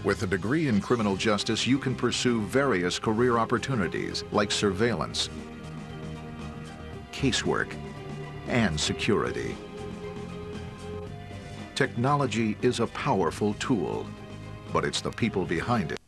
With a degree in criminal justice, you can pursue various career opportunities like surveillance, casework, and security. Technology is a powerful tool, but it's the people behind it.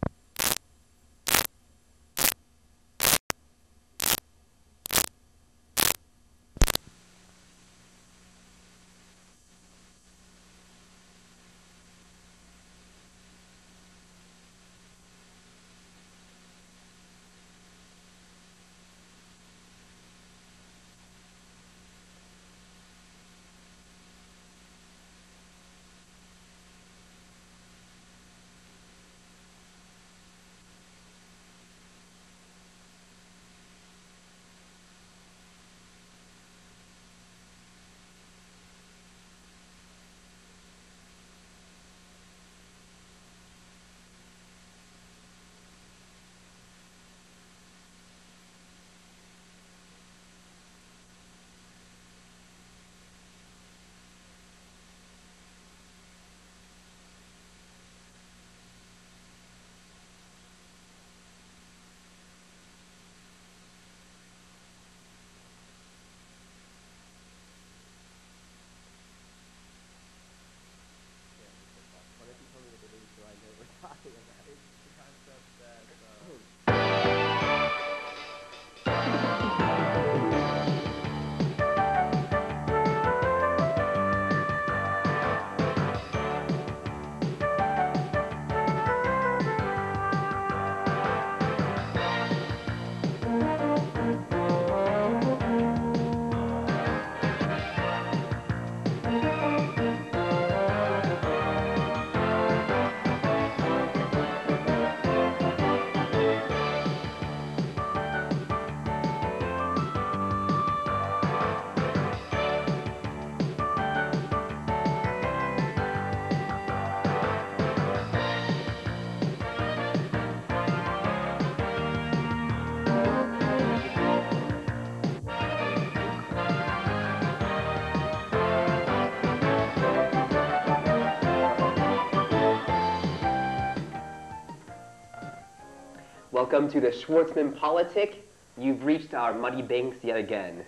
Welcome to the Schwartzman Politic. You've reached our muddy banks yet again.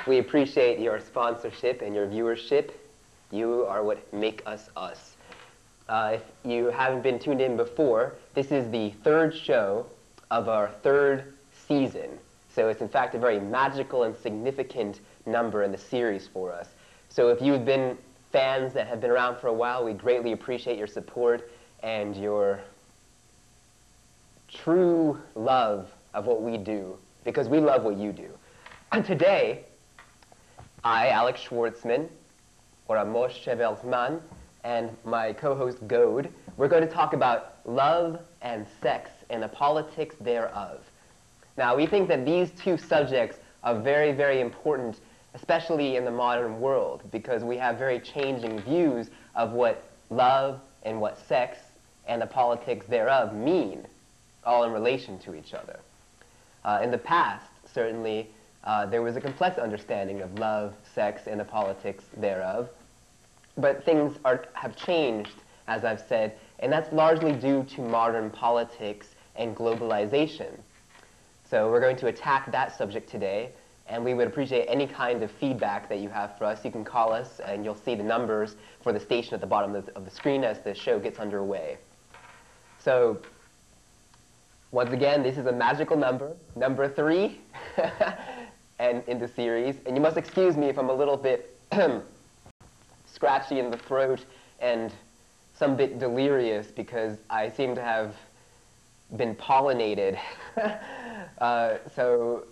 We appreciate your sponsorship and your viewership. You are what make us us. If you haven't been tuned in before, this is the third show of our third season. So it's in fact a very magical and significant number in the series for us. So if you've been fans that have been around for a while, we greatly appreciate your support and your true love of what we do, because we love what you do. And today, I, Alex Schwartzman, or Amos Schwartzman, and my co-host Goad, we're going to talk about love and sex and the politics thereof. Now, we think that these two subjects are very, very important, especially in the modern world, because we have very changing views of what love and what sex and the politics thereof mean, all in relation to each other. In the past, certainly, there was a complex understanding of love, sex, and the politics thereof. But things have changed, as I've said, and that's largely due to modern politics and globalization. So we're going to attack that subject today, and we would appreciate any kind of feedback that you have for us. You can call us, and you'll see the numbers for the station at the bottom of the screen as the show gets underway. So, once again, this is a magical number, number 3, and in the series. And you must excuse me if I'm a little bit scratchy in the throat and some bit delirious, because I seem to have been pollinated. So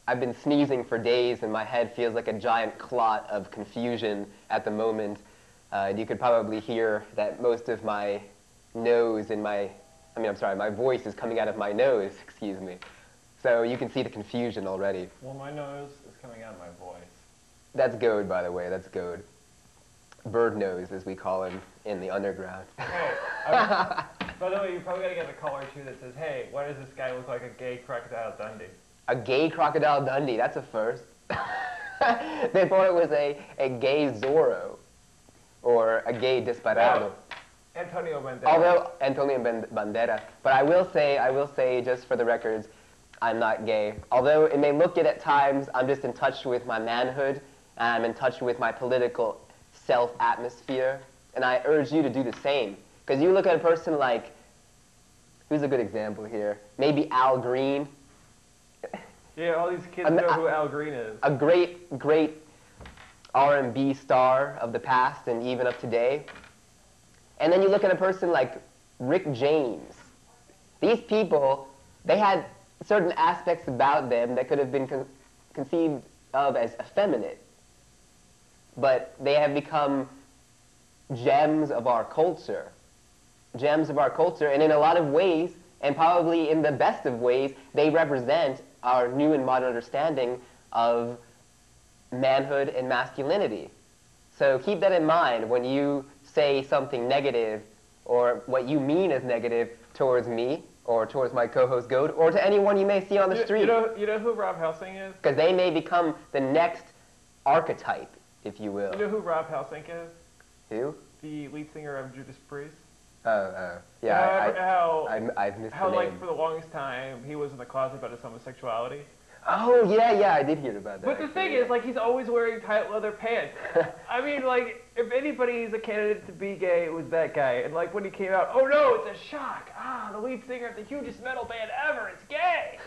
I've been sneezing for days, and my head feels like a giant clot of confusion at the moment. You could probably hear that most of my nose and my voice is coming out of my nose, excuse me. So you can see the confusion already. Well, my nose is coming out of my voice. That's Goad, by the way, that's Goad. Bird nose, as we call him in the underground. Hey, by the way, you probably got to get the collar, too, that says, hey, why does this guy look like a gay Crocodile Dundee? A gay Crocodile Dundee, that's a first. They thought it was a gay Zorro, or a gay Desperado. Antonio Banderas. Although Antonio Bandera, but I will say, just for the records, I'm not gay. Although it may look it at times, I'm just in touch with my manhood, and I'm in touch with my political self-atmosphere, and I urge you to do the same. Because you look at a person like, who's a good example here? Maybe Al Green. Yeah, all these kids know who Al Green is. A great R&B star of the past and even of today. And then you look at a person like Rick James. These people, they had certain aspects about them that could have been conceived of as effeminate. But they have become gems of our culture. Gems of our culture, and in a lot of ways, and probably in the best of ways, they represent our new and modern understanding of manhood and masculinity. So keep that in mind when you say something negative, or what you mean as negative towards me, or towards my co-host Goat, or to anyone you may see on the street. You know who Rob Helsing is? Because they may become the next archetype, if you will. You know who Rob Helsing is? Who? The lead singer of Judas Priest. Yeah, I've missed how the name. like for the longest time he was in the closet about his homosexuality. Oh yeah, I did hear about that. But the thing is, like, he's always wearing tight leather pants. I mean, like, if anybody's a candidate to be gay, it was that guy. And like when he came out, oh no, it's a shock. Ah, the lead singer of the hugest metal band ever, it's gay.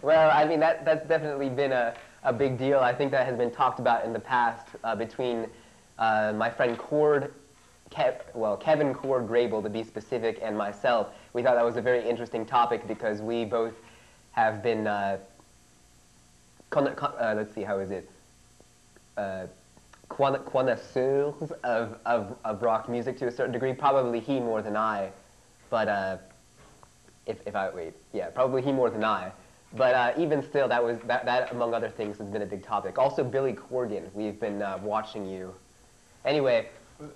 Well, I mean that's definitely been a big deal. I think that has been talked about in the past between my friend Kevin Cord Grable, to be specific, and myself. We thought that was a very interesting topic because we both have been, let's see, how is it? Connoisseurs of rock music to a certain degree. Probably he more than I, but probably he more than I. But even still, that among other things has been a big topic. Also, Billy Corgan, we've been watching you. Anyway.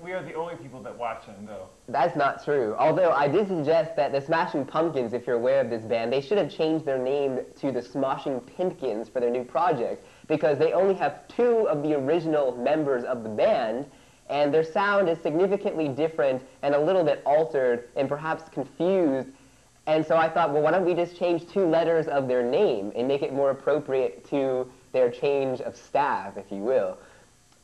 We are the only people that watch him, though. That's not true. Although I did suggest that the Smashing Pumpkins, if you're aware of this band, they should have changed their name to the Smashing Pimpkins for their new project, because they only have 2 of the original members of the band, and their sound is significantly different and a little bit altered and perhaps confused. And so I thought, well, why don't we just change 2 letters of their name and make it more appropriate to their change of staff, if you will.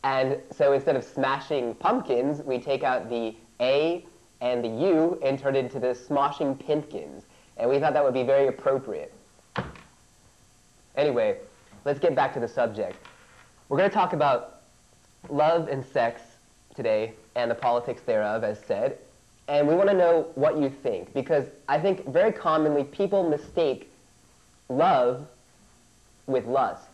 And so instead of Smashing Pumpkins, we take out the A and the U and turn it into the Smoshing Pimpkins. And we thought that would be very appropriate. Anyway, let's get back to the subject. We're going to talk about love and sex today and the politics thereof, as said. And we want to know what you think, because I think very commonly people mistake love with lust.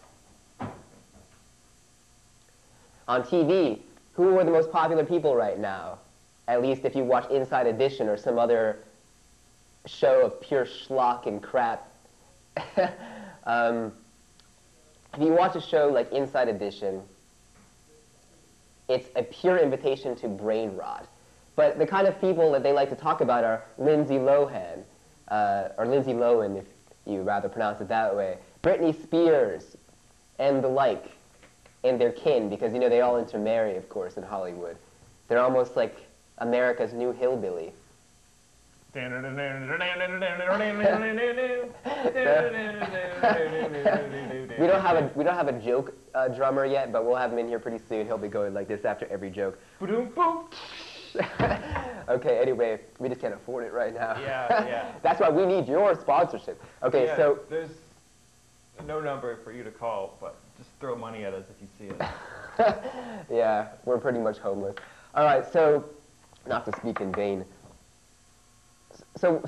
On TV, who are the most popular people right now? At least if you watch Inside Edition or some other show of pure schlock and crap. If you watch a show like Inside Edition, it's a pure invitation to brain rot. But the kind of people that they like to talk about are Lindsay Lohan, or Lindsay Lohan, if you rather pronounce it that way, Britney Spears, and the like. And their kin, because, you know, they all intermarry, of course, in Hollywood. They're almost like America's new hillbilly. We don't have a joke drummer yet, but we'll have him in here pretty soon. He'll be going like this after every joke. Okay, anyway, we just can't afford it right now. Yeah. That's why we need your sponsorship. Okay, yeah, so there's no number for you to call, but just throw money at us if you see it. Yeah, we're pretty much homeless. All right, so, not to speak in vain. So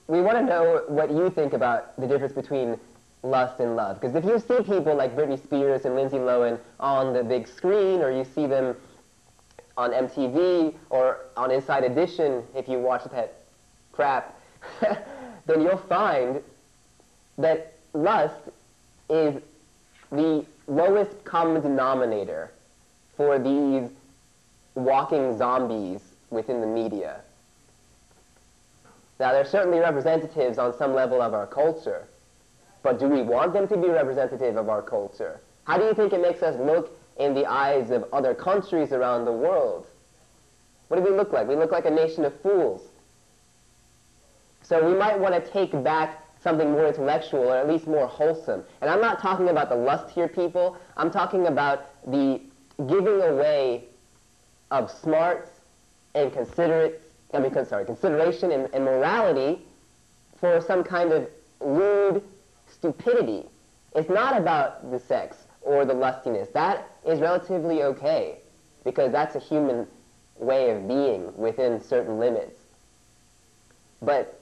we want to know what you think about the difference between lust and love. Because if you see people like Britney Spears and Lindsay Lohan on the big screen, or you see them on MTV or on Inside Edition, if you watch that crap, then you'll find that lust is the lowest common denominator for these walking zombies within the media. Now, they're certainly representatives on some level of our culture, but do we want them to be representative of our culture? How do you think it makes us look in the eyes of other countries around the world? What do we look like? We look like a nation of fools. So we might want to take back something more intellectual, or at least more wholesome. And I'm not talking about the lustier people. I'm talking about the giving away of smarts and consideration and morality for some kind of lewd stupidity. It's not about the sex or the lustiness. That is relatively okay, because that's a human way of being within certain limits. But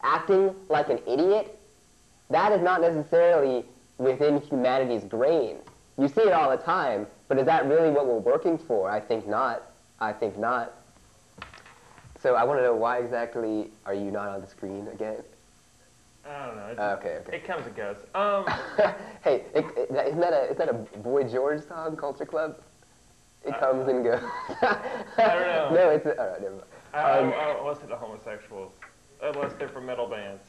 acting like an idiot, that is not necessarily within humanity's grain. You see it all the time, but is that really what we're working for? I think not. I think not. So I want to know, why exactly are you not on the screen again? I don't know. Okay. It comes and goes. Hey, isn't that a Boy George song, Culture Club? It comes and goes. I don't know. No, it's all right. Never mind. I don't listen to homosexuals unless they're from metal bands.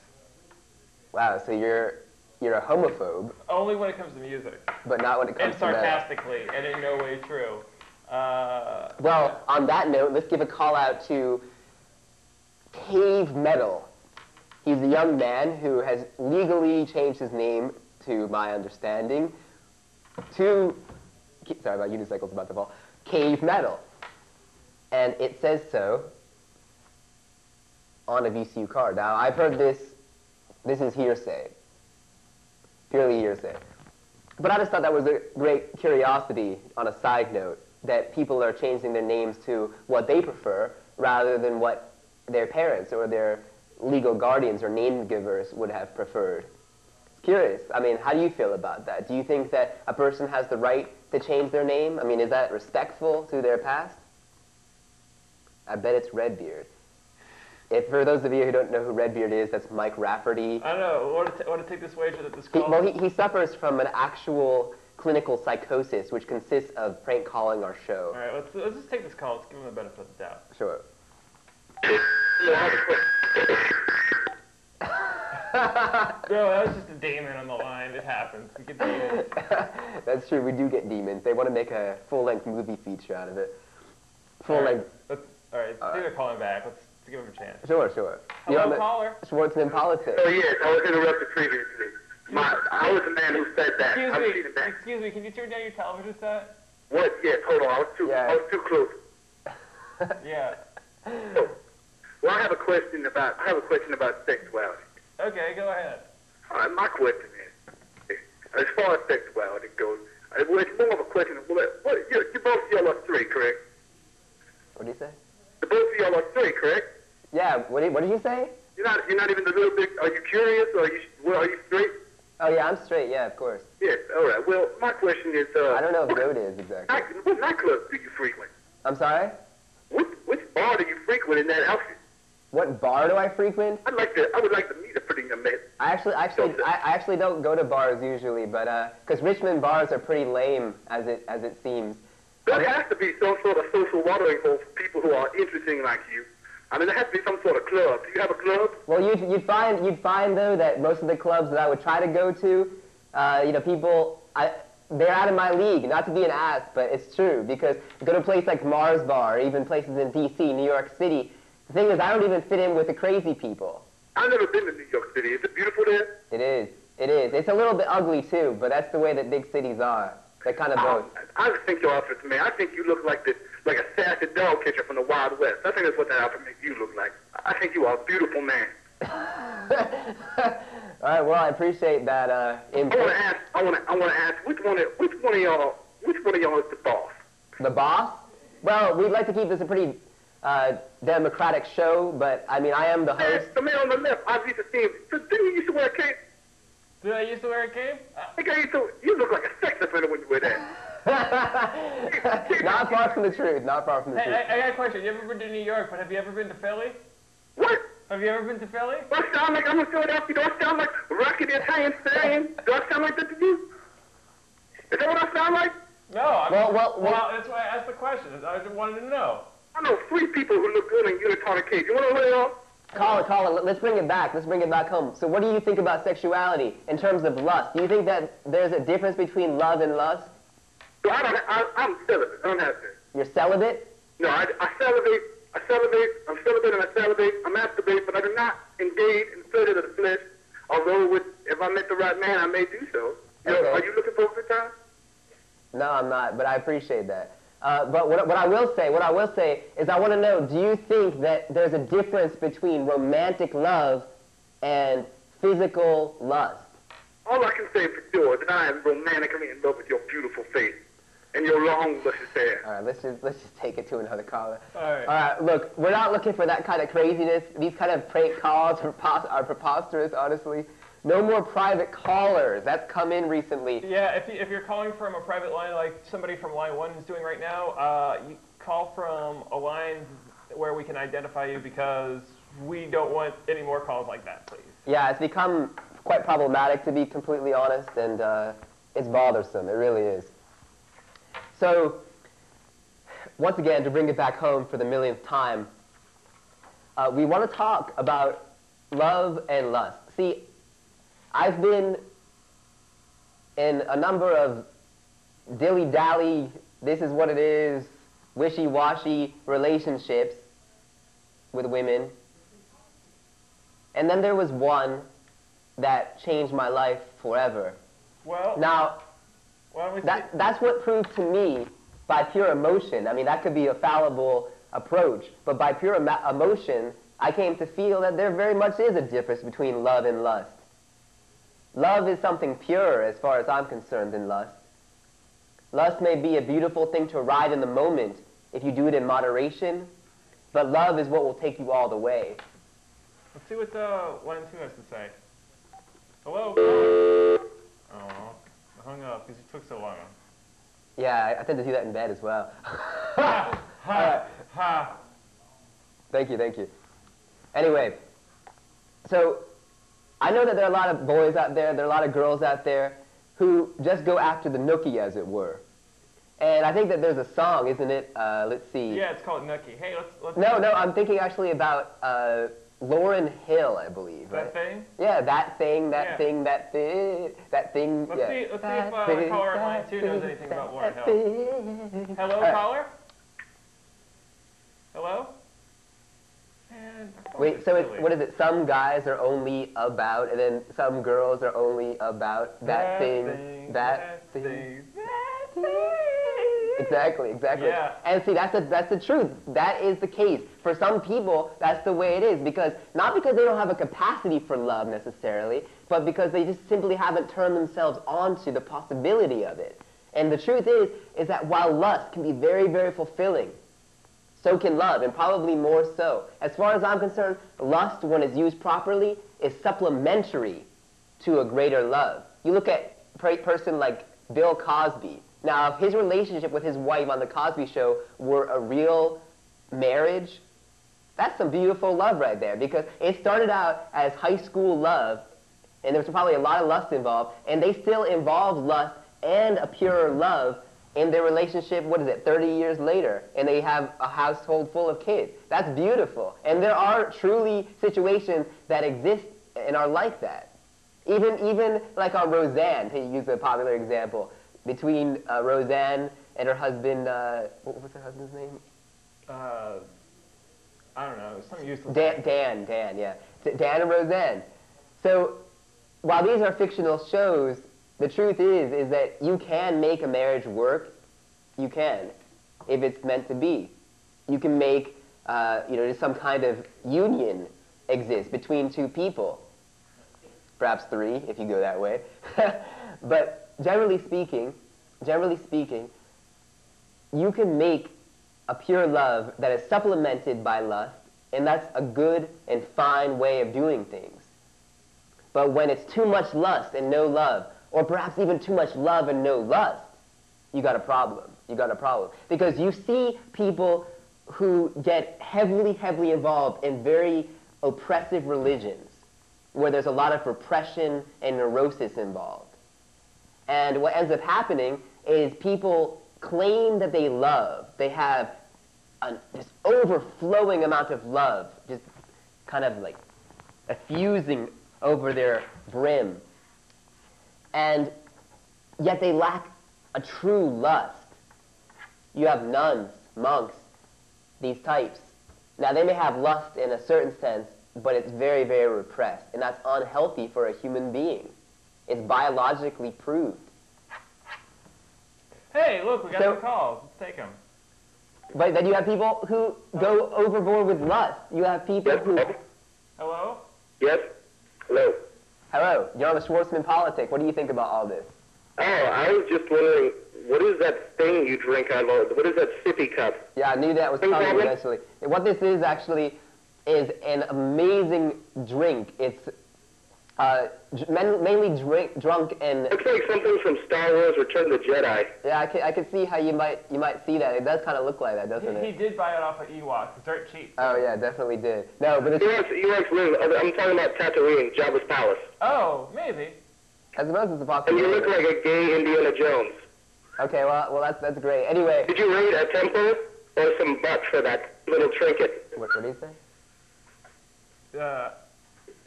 Wow, so you're a homophobe. Only when it comes to music. But not when it comes and to metal. sarcastically, and in no way true. Well, on that note, let's give a call out to Cave Metal. He's a young man who has legally changed his name, to my understanding, to, sorry about unicycles about to fall, Cave Metal. And it says so on a VCU card. Now, I've heard this is hearsay, purely hearsay. But I just thought that was a great curiosity on a side note, that people are changing their names to what they prefer rather than what their parents or their legal guardians or name givers would have preferred. It's curious. I mean, how do you feel about that? Do you think that a person has the right to change their name? I mean, is that respectful to their past? I bet it's Redbeard. If, for those of you who don't know who Redbeard is, that's Mike Rafferty. I don't know. Want to take this wager that this call? Well, he suffers from an actual clinical psychosis, which consists of prank calling our show. All right, let's just take this call. Let's give him the benefit of the doubt. Sure. No, that was just a demon on the line. It happens. We get demons. That's true. We do get demons. They want to make a full-length movie feature out of it. Full-length. All right. See, they're calling back. Let's give them a chance. Sure. Hello, caller. Schwartzman Politic. Oh, yes, I was interrupted previously. I was the man who said that. Excuse me, can you turn down your television set? What? Yes, hold on. I was too close. Yeah. So, well, I have a question about sexuality. Okay, go ahead. All right, my question is, as far as sexuality goes, well, it's more of a question of, you both of y'all are straight, correct? What do you say? The both of y'all are straight, correct? Yeah, what did you say? You're not even a little bit, are you curious, or are you straight? Oh, yeah, I'm straight, yeah, of course. Yes, all right. Well, my question is, I don't know if Goat is, exactly. What nightclubs do you frequent? I'm sorry? Which bar do you frequent in that outfit? What bar do I frequent? I would like to meet a pretty young man. I actually don't go to bars usually, but because Richmond bars are pretty lame, as it seems. There has to be some sort of social watering hole for people who are interesting like you. I mean, there has to be some sort of club. Do you have a club? Well, you'd find though that most of the clubs that I would try to go to, people, they're out of my league. Not to be an ass, but it's true, because you go to a place like Mars Bar, or even places in D.C., New York City. The thing is, I don't even fit in with the crazy people. I've never been to New York City. Is it beautiful there? It is. It's a little bit ugly too, but that's the way that big cities are. They're kind of both. I just think your outfit's man. I think you look like a sassy dog catcher from the Wild West. I think that's what that outfit makes you look like. I think you are a beautiful man. All right. Well, I appreciate that input. I want to ask, which one of y'all is the boss? The boss? Well, we'd like to keep this a pretty democratic show, but I mean, I am the host. The man on the left, I used to see him. Didn't you used to wear a cape? Did I used to wear a cape? You look like a sex offender when you wear that. Not far from the truth. Not far from the truth. I got a question. You ever been to New York, but have you ever been to Philly? What? Have you ever been to Philly? Do I sound like I'm in Philadelphia? Do I sound like Rocket the Italian Stallion? Do I sound like that to you? Is that what I sound like? No. Well, that's why I asked the question. I just wanted to know. I know 3 people who look good in unitard capes. You want to know they are? Call it. Let's bring it back. Let's bring it back home. So what do you think about sexuality in terms of lust? Do you think that there's a difference between love and lust? So I'm celibate. I don't have sex. You're celibate? No, I salivate. I'm celibate and I salivate. I masturbate, but I do not engage in pleasure of the flesh. Although, if I met the right man, I may do so. Okay. Are you looking for a good time? No, I'm not, but I appreciate that. But what I will say is I want to know, do you think that there's a difference between romantic love and physical lust? All I can say for sure is that I am romantically in love with your beautiful face and your long, luscious hair. All right, let's just take it to another caller. All right. All right, look, we're not looking for that kind of craziness. These kind of prank calls are preposterous, honestly. No more private callers. That's come in recently. Yeah, if you're calling from a private line like somebody from line 1 is doing right now, you call from a line where we can identify you because we don't want any more calls like that, please. Yeah, it's become quite problematic, to be completely honest, and it's bothersome. It really is. So, once again, to bring it back home for the millionth time, we want to talk about love and lust. See, I've been in a number of dilly-dally, this is what it is, wishy-washy relationships with women. And then there was one that changed my life forever. Well, Now, why don't we that's what proved to me by pure emotion. I mean, that could be a fallible approach, but by pure emotion, I came to feel that there very much is a difference between love and lust. Love is something pure as far as I'm concerned than lust. Lust may be a beautiful thing to ride in the moment if you do it in moderation, but love is what will take you all the way. Let's see what line 2 has to say. Hello, caller. Oh, I hung up because it took so long. Yeah, I tend to do that in bed as well. Ha! Ha! Ha! Thank you. Anyway, so I know that there are a lot of boys out there, there are a lot of girls out there who just go after the nookie, as it were. And I think that there's a song, isn't it? Let's see. Yeah, it's called Nookie. Hey, let's. No, I'm thinking actually about Lauryn Hill, I believe. That right? thing? Yeah, that thing, that Yeah. thing, that thing. Let's yeah. see if That the thing, caller on line that 2 knows thing, anything about Lauryn that Hill. thing. Hello, All right. caller? Hello? Man, our phone Wait, is so it's, silly. what is it? Some guys are only about, and then some girls are only about that thing, that thing. That thing. Exactly. Yeah. And see, that's the truth. That is the case. For some people, that's the way it is, because not because they don't have a capacity for love necessarily, but because they just simply haven't turned themselves onto the possibility of it. And the truth is that while lust can be very, very fulfilling, so can love, and probably more so. As far as I'm concerned, lust, when it's used properly, is supplementary to a greater love. You look at a person like Bill Cosby. Now, if his relationship with his wife on The Cosby Show were a real marriage, that's some beautiful love right there, because it started out as high school love, and there was probably a lot of lust involved, and they still involved lust and a pure love in their relationship, 30 years later, and they have a household full of kids. That's beautiful. And there are truly situations that exist and are like that. Even like on Roseanne, to use a popular example, between Roseanne and her husband, what was her husband's name? I don't know, some useless. Dan, yeah. Dan and Roseanne. So, while these are fictional shows, the truth is that you can make a marriage work. You can, if it's meant to be. You can make, just some kind of union exist between two people. Perhaps three, if you go that way. But generally speaking, you can make a pure love that is supplemented by lust, and that's a good and fine way of doing things. But when it's too much lust and no love, or perhaps even too much love and no lust, you got a problem. Because you see people who get heavily involved in very oppressive religions, where there's a lot of repression and neurosis involved. And what ends up happening is people claim that they love. They have this overflowing amount of love, just kind of like effusing over their brim. And yet they lack a true lust. You have nuns, monks, these types, now they may have lust in a certain sense, but it's very, very repressed, and that's unhealthy for a human being. It's biologically proved. Hey, look, we got some calls. Let's take them. But then you have people who go overboard with lust. You have people who... Hello? Yes? Hello? Hello, you're on the Schwartzman Politic. What do you think about all this? Oh, I was just wondering, what is that thing you drink out of? What is that sippy cup? Yeah, I knew that was coming eventually. What this is actually is an amazing drink. It's mainly drunk and... Looks like something from Star Wars Return of the Jedi. Yeah, I can see how you might see that. It does kind of look like that, doesn't He it? did buy it off of Ewoks. It's dirt cheap. Oh, yeah, definitely did. No, but it's... Ewoks live, I'm talking about Tatooine, Jabba's palace. Oh, maybe. I suppose it's a And possibility. you look like a gay Indiana Jones. Okay, well, that's great. Anyway... Did you rate a temple or some butt for that little trinket? What did he say?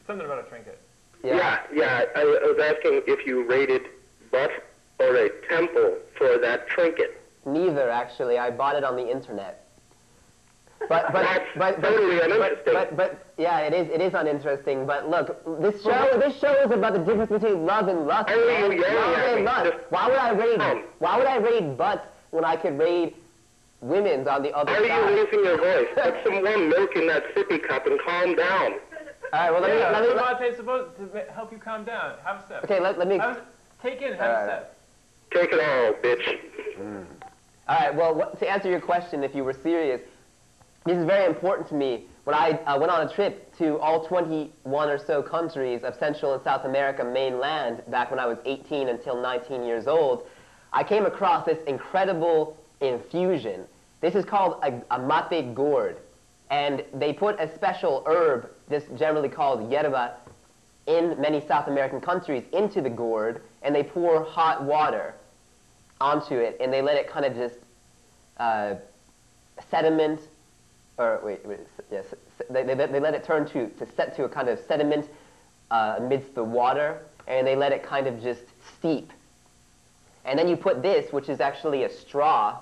Something about a trinket. Yeah, I was asking if you rated butt or a temple for that trinket. Neither, actually. I bought it on the internet. But Totally uninteresting. yeah, it is uninteresting. But look, this show is about the difference between love and lust. Why are you yelling Love at and me? lust. Why would I raid butts when I could raid women's on the other Why are side? you losing your voice? Put some warm milk in that sippy cup and calm down. All right, well, Monte's supposed to help you calm down. Have a sip. okay, let me. Take it and have a sip. Take it all, bitch. All right, well, to answer your question, if you were serious, this is very important to me. When I went on a trip to all 21 or so countries of Central and South America mainland back when I was 18 until 19 years old, I came across this incredible infusion. This is called a mate gourd, and they put a special herb, this generally called yerba, in many South American countries into the gourd, and they pour hot water onto it, and they let it kind of just sediment, or yes, they let it turn to set to a kind of sediment amidst the water, and they let it kind of just steep. And then you put this, which is actually a straw,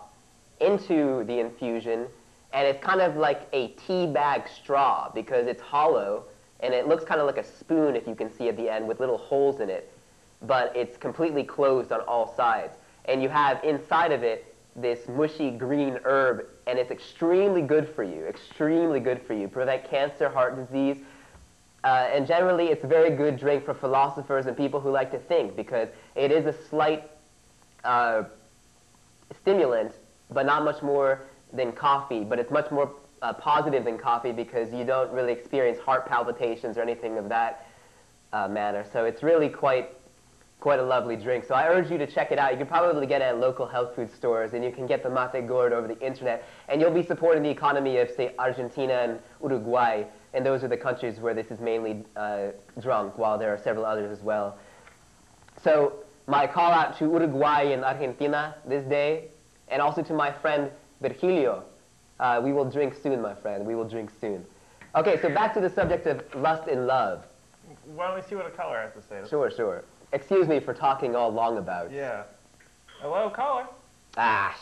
into the infusion, and it's kind of like a tea bag straw because it's hollow, and it looks kind of like a spoon, if you can see at the end, with little holes in it, but it's completely closed on all sides. And you have inside of it this mushy green herb, and it's extremely good for you, prevent cancer, heart disease, and generally it's a very good drink for philosophers and people who like to think, because it is a slight stimulant, but not much more than coffee, but it's much more positive than coffee because you don't really experience heart palpitations or anything of that manner. So it's really quite a lovely drink. So I urge you to check it out. You can probably get it at local health food stores, and you can get the mate gourd over the internet, and you'll be supporting the economy of, say, Argentina and Uruguay, and those are the countries where this is mainly drunk, while there are several others as well. So my call out to Uruguay and Argentina this day, and also to my friend Virgilio. We will drink soon, my friend. We will drink soon. Okay, so back to the subject of lust and love. Why don't we see what a caller has to say? Sure. Excuse me for talking all long about. Yeah. Hello, caller. Ah.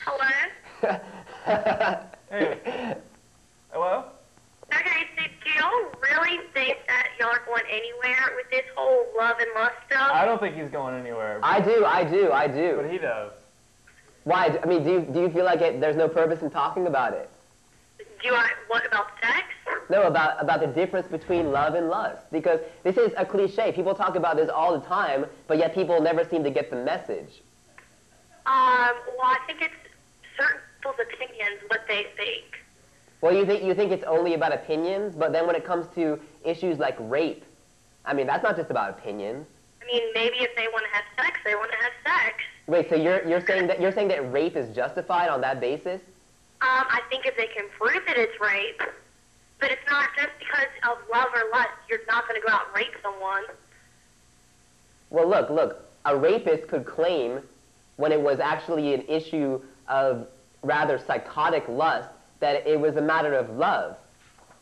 Hello? Hey. Hello? Okay, so do y'all really think that y'all are going anywhere with this whole love and lust stuff? I don't think he's going anywhere. I do. But he does. Why? I mean, do you feel like there's no purpose in talking about it? What about sex? No, about the difference between love and lust. Because this is a cliche. People talk about this all the time, but yet people never seem to get the message. Well, I think it's certain people's opinions, what they think. Well, you think it's only about opinions, but then when it comes to issues like rape, I mean, that's not just about opinions. I mean, maybe if they want to have sex, they want to have sex. Wait, so you're saying that rape is justified on that basis? I think if they can prove that it's rape, but it's not just because of love or lust. You're not going to go out and rape someone. Well, look, a rapist could claim, when it was actually an issue of rather psychotic lust, that it was a matter of love.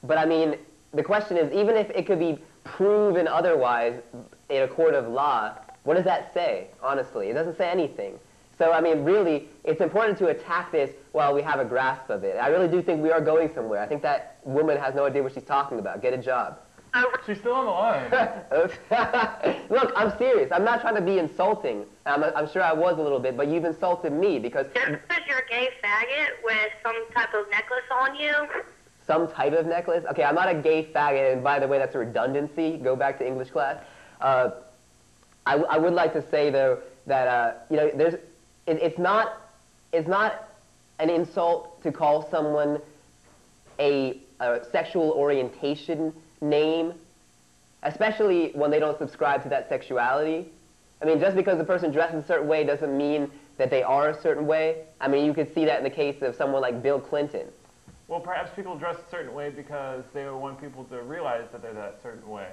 But I mean, the question is, even if it could be proven otherwise in a court of law, what does that say, honestly? It doesn't say anything. So, I mean, really, it's important to attack this while we have a grasp of it. I really do think we are going somewhere. I think that woman has no idea what she's talking about. Get a job. She's still on the line. Look, I'm serious. I'm not trying to be insulting. I'm sure I was a little bit, but you've insulted me because... Just because you're a gay faggot with some type of necklace on you. Some type of necklace? Okay, I'm not a gay faggot, and by the way, that's a redundancy. Go back to English class. I would like to say, though, that, you know, it's not an insult to call someone a sexual orientation name, especially when they don't subscribe to that sexuality. I mean, just because a person dresses a certain way doesn't mean that they are a certain way. I mean, you could see that in the case of someone like Bill Clinton. Well, perhaps people dress a certain way because they want people to realize that they're that certain way.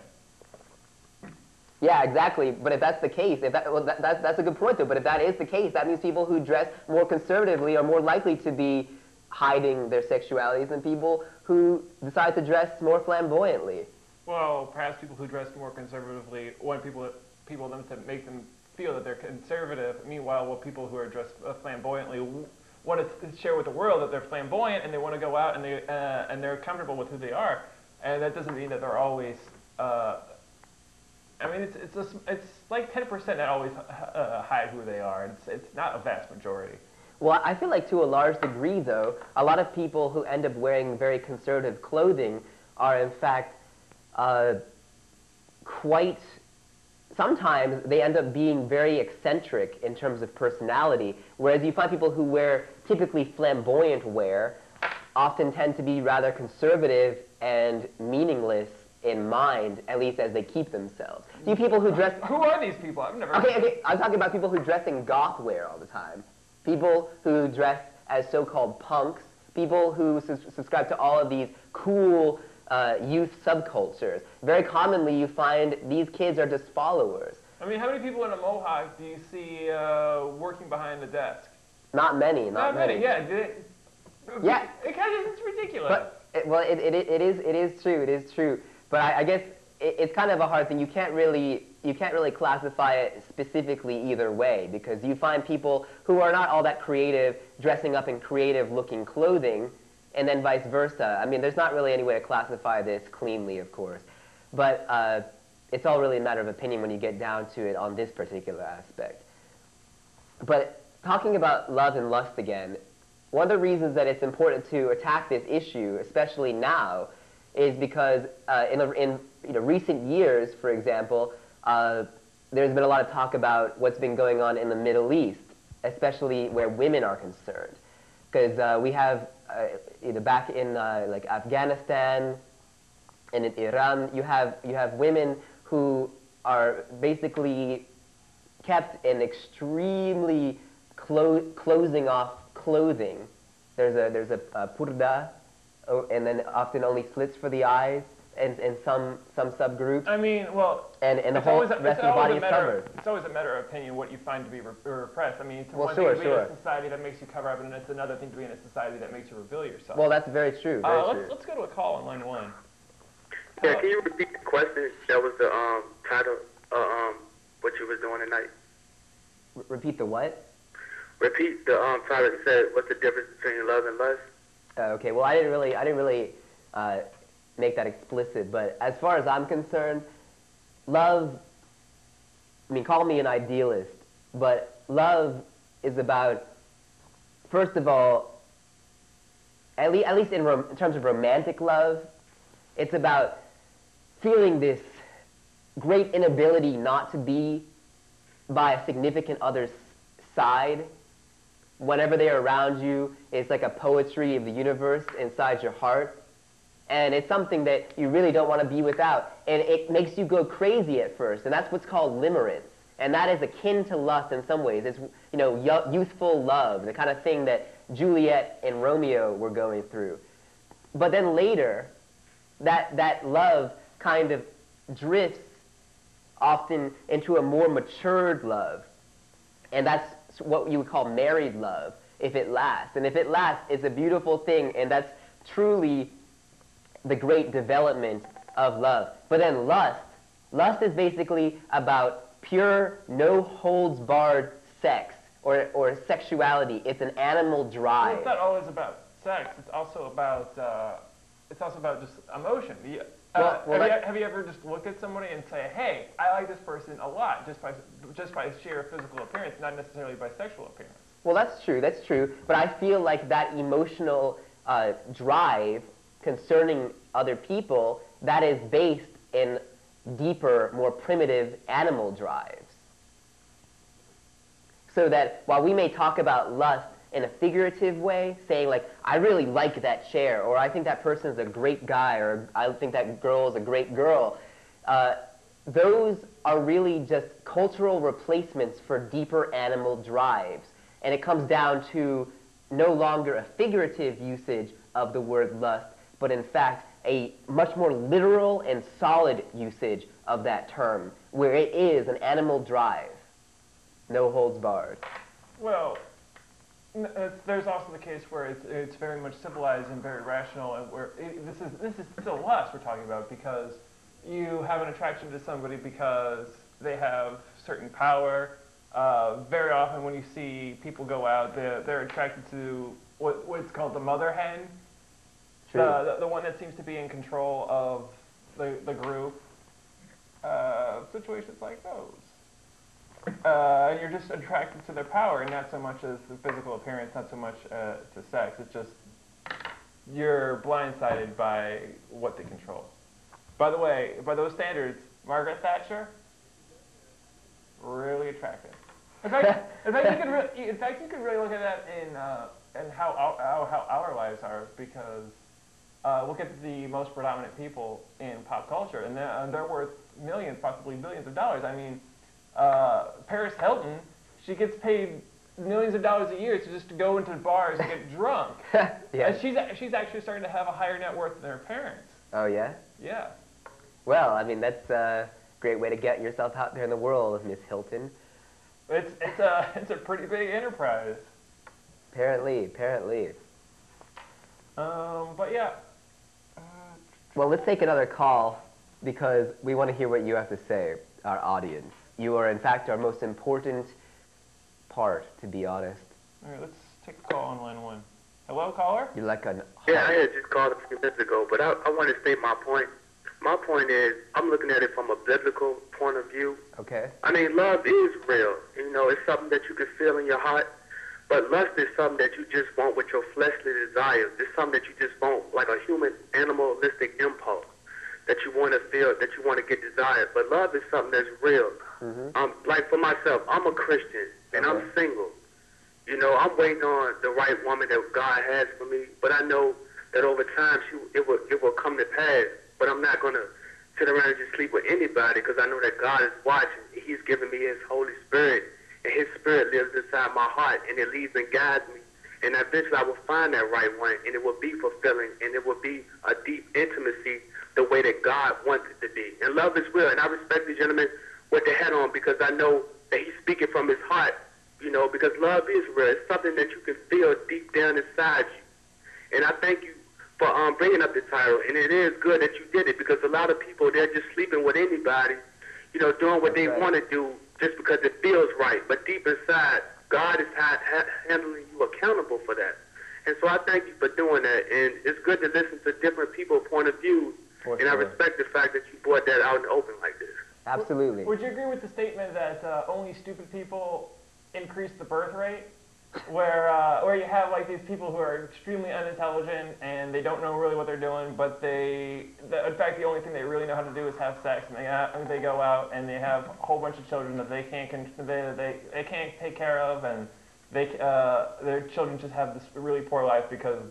Yeah, exactly. But if that's the case, that's a good point, though. But if that is the case, that means people who dress more conservatively are more likely to be hiding their sexualities than people who decide to dress more flamboyantly. Well, perhaps people who dress more conservatively want people them to make them feel that they're conservative. Meanwhile, people who are dressed flamboyantly want to share with the world that they're flamboyant and they want to go out and they're comfortable with who they are. And that doesn't mean that they're always. I mean, it's like 10% that always hide who they are. It's not a vast majority. Well, I feel like to a large degree, though, a lot of people who end up wearing very conservative clothing are, in fact, quite... Sometimes they end up being very eccentric in terms of personality, whereas you find people who wear typically flamboyant wear often tend to be rather conservative and meaningless in mind, at least as they keep themselves. You people who dress... Who are these people? I've never... Okay, I'm talking about people who dress in goth wear all the time. People who dress as so-called punks. People who subscribe to all of these cool youth subcultures. Very commonly, you find these kids are just followers. I mean, how many people in a mohawk do you see working behind the desk? Not many, not many. Yeah, yeah. It's ridiculous. But, it is true, it is true. But I guess it's kind of a hard thing. You can't really classify it specifically either way, because you find people who are not all that creative dressing up in creative-looking clothing, and then vice versa. I mean, there's not really any way to classify this cleanly, of course. But it's all really a matter of opinion when you get down to it on this particular aspect. But talking about love and lust again, one of the reasons that it's important to attack this issue, especially now, is because in recent years, for example, there's been a lot of talk about what's been going on in the Middle East, especially where women are concerned. Because we have, back in like Afghanistan and in Iran, you have women who are basically kept in extremely closing off clothing. There's a purda, and then often only slits for the eyes, and some subgroups. I mean, well, and the whole rest of the body is covered. It's always a matter of opinion what you find to be repressed. I mean, it's one sure, thing to be in a society that makes you cover up, and it's another thing to be in a society that makes you reveal yourself. Well, that's very true. Let's go to a call on line 1. Yeah, can you repeat the question? That was the title of what you was doing tonight. Repeat the what? Repeat the title. It said, what's the difference between love and lust? Okay, well, I didn't really make that explicit, but as far as I'm concerned, love, I mean, call me an idealist, but love is about, first of all, at least in terms of romantic love, it's about feeling this great inability not to be by a significant other's side. Whenever they're around you, it's like a poetry of the universe inside your heart. And it's something that you really don't want to be without. And it makes you go crazy at first. And that's what's called limerence. And that is akin to lust in some ways. It's, youthful love, the kind of thing that Juliet and Romeo were going through. But then later, that love kind of drifts often into a more matured love. And that's what you would call married love, if it lasts. And if it lasts, it's a beautiful thing, and that's truly the great development of love. But then lust is basically about pure, no-holds-barred sex or sexuality. It's an animal Well, drive. it's not always about sex. It's also about just emotion. Have you ever just looked at somebody and say, "Hey, I like this person a lot," just by sheer physical appearance, not necessarily by sexual appearance? Well, that's true. That's true. But I feel like that emotional drive concerning other people, that is based in deeper, more primitive animal drives. So that while we may talk about lust in a figurative way, saying like, I really like that chair, or I think that person is a great guy, or I think that girl is a great girl, those are really just cultural replacements for deeper animal drives. And it comes down to no longer a figurative usage of the word lust, but in fact a much more literal and solid usage of that term, where it is an animal drive. No holds barred. Well, there's also the case where it's very much civilized and very rational, and where this is still lust we're talking about, because you have an attraction to somebody because they have certain power. Very often when you see people go out, they're attracted to what's called the mother hen, the one that seems to be in control of the group. Situations like those. And you're just attracted to their power, and not so much as the physical appearance, not so much to sex. It's just you're blindsided by what they control. By the way, by those standards, Margaret Thatcher, really attractive. In fact, you could really look at that in how our lives are, because look at the most predominant people in pop culture, and they're worth millions, possibly billions of dollars. I mean, Paris Hilton, she gets paid millions of dollars a year to just go into bars and get drunk. Yeah. She's actually starting to have a higher net worth than her parents. Oh, yeah? Yeah. Well, I mean, that's a great way to get yourself out there in the world, Miss Hilton. It's a pretty big enterprise. Apparently. But yeah. Well, let's take another call, because we want to hear what you have to say, our audience. You are, in fact, our most important part, to be honest. All right, let's take a call on line 1. Hello, caller? You're like an... Yeah, I had just called a few minutes ago, but I want to state my point. My point is, I'm looking at it from a biblical point of view. Okay. I mean, love is real. You know, it's something that you can feel in your heart. But lust is something that you just want with your fleshly desires. It's something that you just want, like a human, animalistic impulse that you want to feel, that you want to get desired. But love is something that's real. Mm-hmm. Like for myself, I'm a Christian, and I'm single. You know, I'm waiting on the right woman that God has for me. But I know that over time, it will come to pass. But I'm not going to sit around and just sleep with anybody, because I know that God is watching. He's giving me His Holy Spirit, and His Spirit lives inside my heart, and it leads and guides me. And eventually I will find that right one, and it will be fulfilling, and it will be a deep intimacy the way that God wants it to be. And love is real, and I respect the gentleman with the hat on, because I know that he's speaking from his heart, you know, because love is real. It's something that you can feel deep down inside you. And I thank you for bringing up the title, and it is good that you did it, because a lot of people, they're just sleeping with anybody, you know, doing what they want to do just because it feels right. But deep inside, God is handling you accountable for that. And so I thank you for doing that. And it's good to listen to different people's point of view. And I respect the fact that you brought that out in the open like this. Absolutely. Would you agree with the statement that only stupid people increase the birth rate? Where you have like these people who are extremely unintelligent and they don't know really what they're doing, but in fact the only thing they really know how to do is have sex, and they go out and they have a whole bunch of children that they can't take care of, and their children just have this really poor life because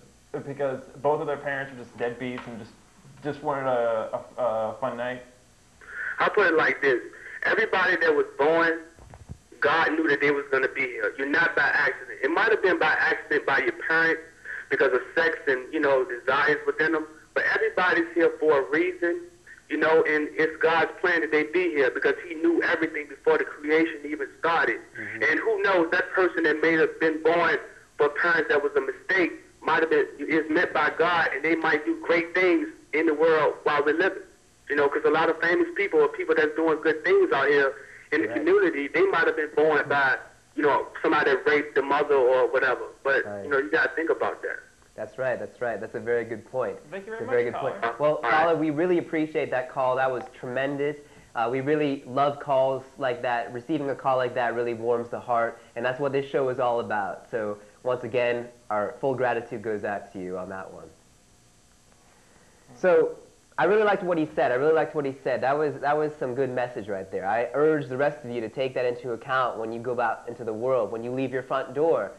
both of their parents are just deadbeats and just wanted a fun night. I'll put it like this: everybody that was born, God knew that they was going to be here. You're not by accident. It might have been by accident by your parents because of sex and, you know, desires within them. But everybody's here for a reason, you know, and it's God's plan that they be here because He knew everything before the creation even started. Mm-hmm. And who knows, that person that may have been born for parents that was a mistake might have been, is meant by God, and they might do great things in the world while we're living. You know, because a lot of famous people or people that's doing good things out here in the community, they might have been born by, you know, somebody that raped the mother or whatever. But, Right. you know, you got to think about that. That's right, that's right. That's a very good point. Thank you That's a very very much, good point. caller. Well, All right. caller, we really appreciate that call. That was tremendous. We really love calls like that. Receiving a call like that really warms the heart, and that's what this show is all about. So once again, our full gratitude goes out to you on that one. So I really liked what he said. That was some good message right there. I urge the rest of you to take that into account when you go out into the world, when you leave your front door,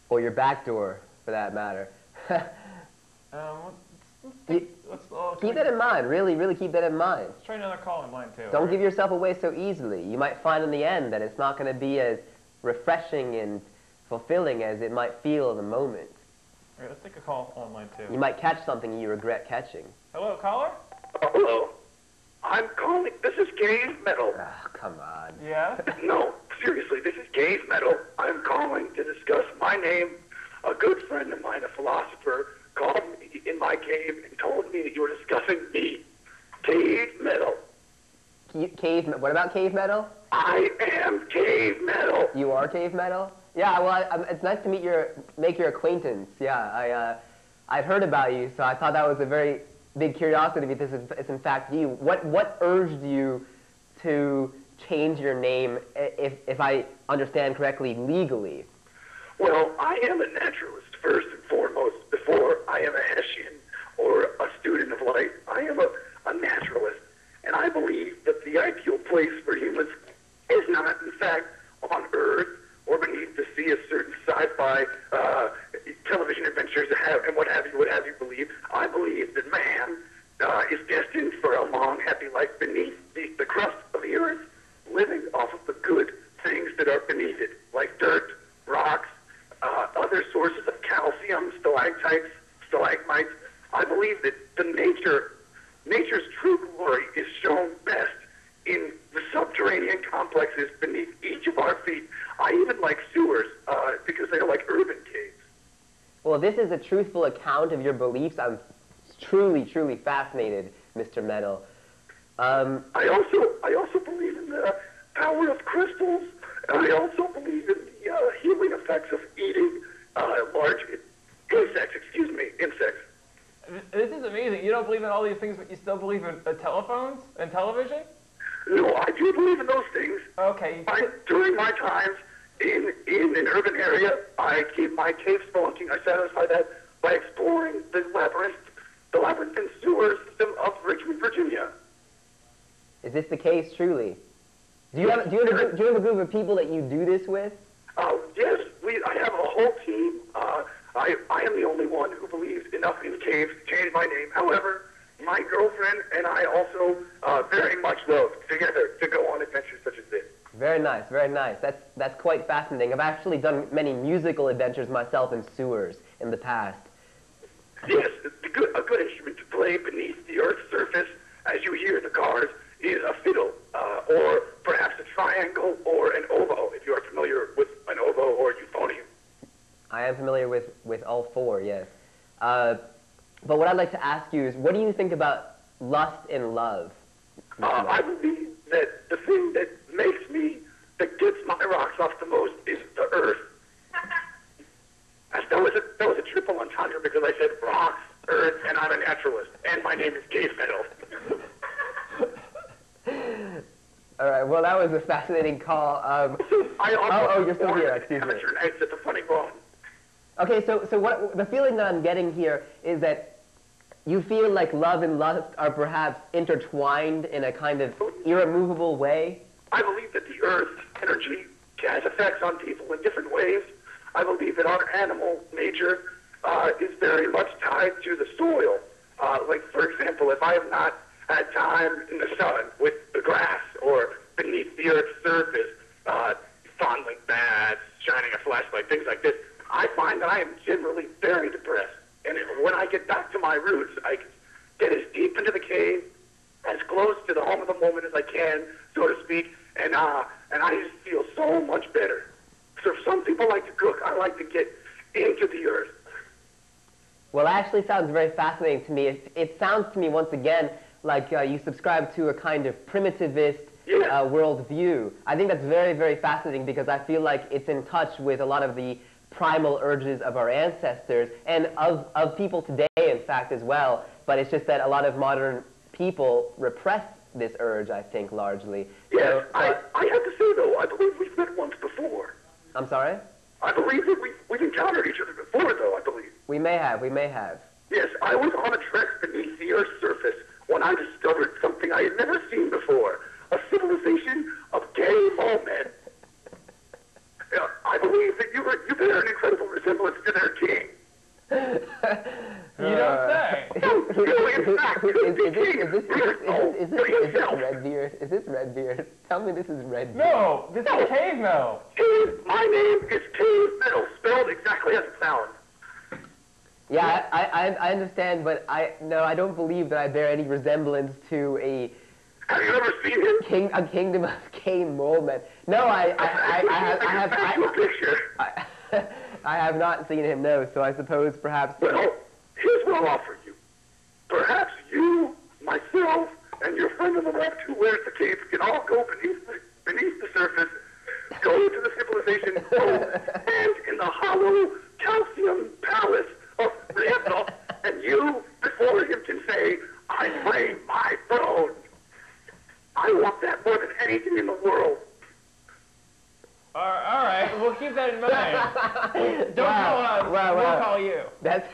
or your back door, for that matter. Keep that in mind. Really, really keep that in mind. Let's try another call in line, too. Don't give yourself away so easily. You might find in the end that it's not going to be as refreshing and fulfilling as it might feel in the moment. All right, let's take a call on line, too. You might catch something you regret catching. Hello, caller? Hello. I'm calling. This is Gaze Metal. Ah, come on. Yeah? No, seriously, this is Gaze Metal. I'm calling to discuss my name. A good friend of mine, a philosopher, called me in my cave and told me that you were discussing me. Cave Metal. What about cave metal? I am Cave Metal. You are cave metal? Yeah, well, it's nice to make your acquaintance. Yeah, I've heard about you, so I thought that was a very big curiosity because it's in fact you. What urged you to change your name, if I understand correctly, legally? Well, I am a naturalist first and foremost. Before I am a Hessian or a student of life, I am a naturalist. And I believe that the ideal place for humans is not, in fact, on Earth or beneath the sea, as certain sci-fi television adventures have, and what have you believe. I believe that man is destined for a long, happy life beneath the crust of the Earth, living off of the good things that are beneath it, like dirt, rocks, other sources of calcium, stalactites, stalagmites. I believe that nature's true glory is shown best in the subterranean complexes beneath each of our feet. I even like sewers because they're like urban caves. Well, this is a truthful account of your beliefs. I'm truly, truly fascinated, Mr. Metal. I also believe in the power of crystals, and I also believe in the healing effects of eating large insects. This is amazing. You don't believe in all these things, but you still believe in telephones and television? No, I do believe in those things. Okay. During my times in an urban area, I keep my cave spelunking. I satisfy that by exploring the labyrinthine sewer system of Richmond, Virginia. Is this the case, truly? Do you have a group of people that you do this with? Yes, I have a whole team. I am the only one who believes enough in caves to change my name. However, my girlfriend and I also very much love together to go on adventures such as this. Very nice, very nice. That's quite fascinating. I've actually done many musical adventures myself in sewers in the past. Yes, a good instrument to play beneath the Earth's surface, as you hear the cars, is a fiddle, or perhaps a triangle, or an oboe, if you are familiar with an oboe or euphonium. I am familiar with all four, yes. But what I'd like to ask you is, what do you think about lust and love? I believe that the thing that that gets my rocks off the most is the Earth. That was a triple entendre because I said rocks, Earth, and I'm a naturalist, and my name is Gaze Metal. All right, well, that was a fascinating call. You're still here, excuse me. Amateur nights at the Funny Bone. Okay, so what the feeling that I'm getting here is that you feel like love and lust are perhaps intertwined in a kind of irremovable way? I believe that the Earth's energy has effects on people in different ways. I believe that our animal nature is very much tied to the soil. Like, for example, if I have not had time in the sun with the grass or beneath the Earth's surface, fondling bats, shining a flashlight, things like this, I find that I am generally very depressed. And when I get back to my roots, I get as deep into the cave, as close to the home of the moment as I can, so to speak, and I just feel so much better. So if some people like to cook, I like to get into the earth. Well, it actually sounds very fascinating to me. It sounds to me, once again, like you subscribe to a kind of primitivist worldview. I think that's very, very fascinating because I feel like it's in touch with a lot of the primal urges of our ancestors and of people today, in fact, as well. But it's just that a lot of modern people repress this urge, I think, largely. Yes, So, I have to say, though, I believe we've met once before. I'm sorry? I believe that we've encountered each other before, though, I believe. We may have, we may have. Yes, I was on a trek beneath the Earth's surface when I discovered something I had never seen before, a civilization of gay mole men. Yeah, I believe that you bear an incredible resemblance to their king. You don't say. No, really, in fact, Is this Redbeard? Is this Redbeard? Tell me this is Redbeard. No, this is Cave Metal. My name is Cave Metal, spelled exactly as it sounds. Yeah, I understand, but I don't believe that I bear any resemblance to Have you ever seen him? a kingdom of gay mole men. No, I have not seen him. No, so I suppose perhaps. Well, here's what I'll offer you. Perhaps you, myself, and your friend on the left who wears the cape can all go beneath the surface, go to the civilization home, and in the hollow calcium palace of Rietno, and you, before him, can say, I claim my throne. I want that more than anything in the world. All right, we'll keep that in mind. Don't call us. We'll call you. That's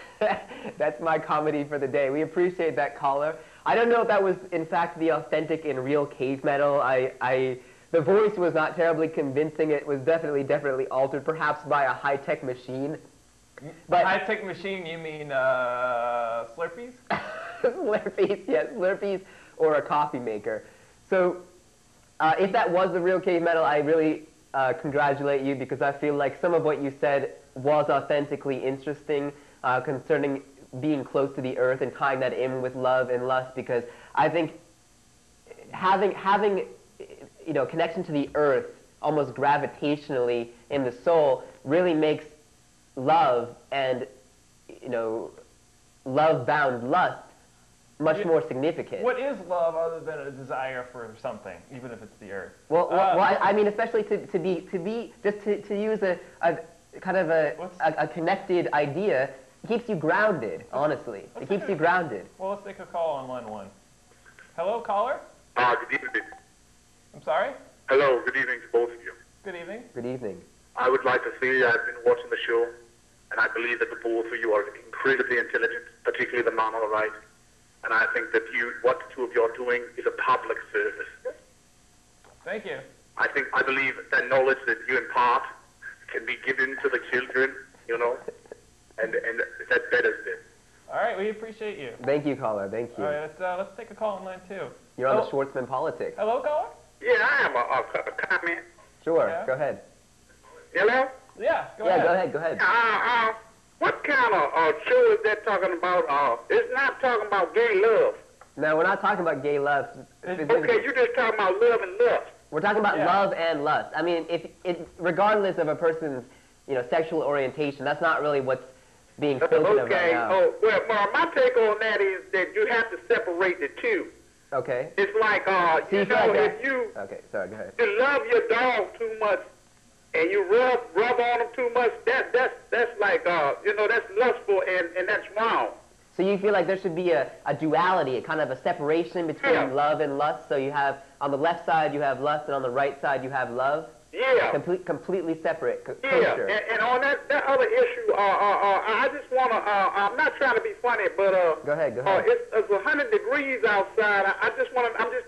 my comedy for the day. We appreciate that caller. I don't know if that was, in fact, the authentic and real Cave Metal. The voice was not terribly convincing. It was definitely altered, perhaps by a high-tech machine. But High-tech machine, you mean Slurpees? Slurpees, yes, Slurpees or a coffee maker. So if that was the real Cave Metal, I really congratulate you because I feel like some of what you said was authentically interesting concerning being close to the earth and tying that in with love and lust, because I think having connection to the earth almost gravitationally in the soul really makes love and love-bound lust much more significant. What is love other than a desire for something, even if it's the earth? Well, I mean, especially to use a kind of a connected idea, it keeps you grounded. Honestly, it keeps you grounded. Well, let's take a call on line 1. Hello, caller. Good evening. I'm sorry. Hello, good evening to both of you. Good evening. Good evening. I would like to say I've been watching the show, and I believe that the both of you are incredibly intelligent, particularly the man on the right. And I think that what the two of you are doing is a public service. Thank you. I believe that knowledge that you impart can be given to the children, and that betters them. All right, we appreciate you. Thank you, caller. Thank you. All right, let's take a call on line 2. You're on the Schwartzman Politic. Hello, caller. Yeah, I have a comment. Sure, Yeah. go ahead. Hello? Yeah, go ahead. Go ahead. What kind of show is that talking about? It's not talking about gay love. No, we're not talking about gay love. Okay, you're just talking about love and lust. We're talking about love and lust. I mean, regardless of a person's, sexual orientation, that's not really what's being spoken of right now. Oh, well, my take on that is that you have to separate the two. Okay. It's like, if you Okay, sorry, go ahead. love your dog too much and you rub on them too much, that's like, that's lustful and that's wrong. So you feel like there should be a duality, a kind of a separation between love and lust. So you have, on the left side, you have lust, and on the right side, you have love? Yeah. Completely separate. Yeah, and on that other issue, I just want to, I'm not trying to be funny, but Go ahead. it's 100 degrees outside. I'm just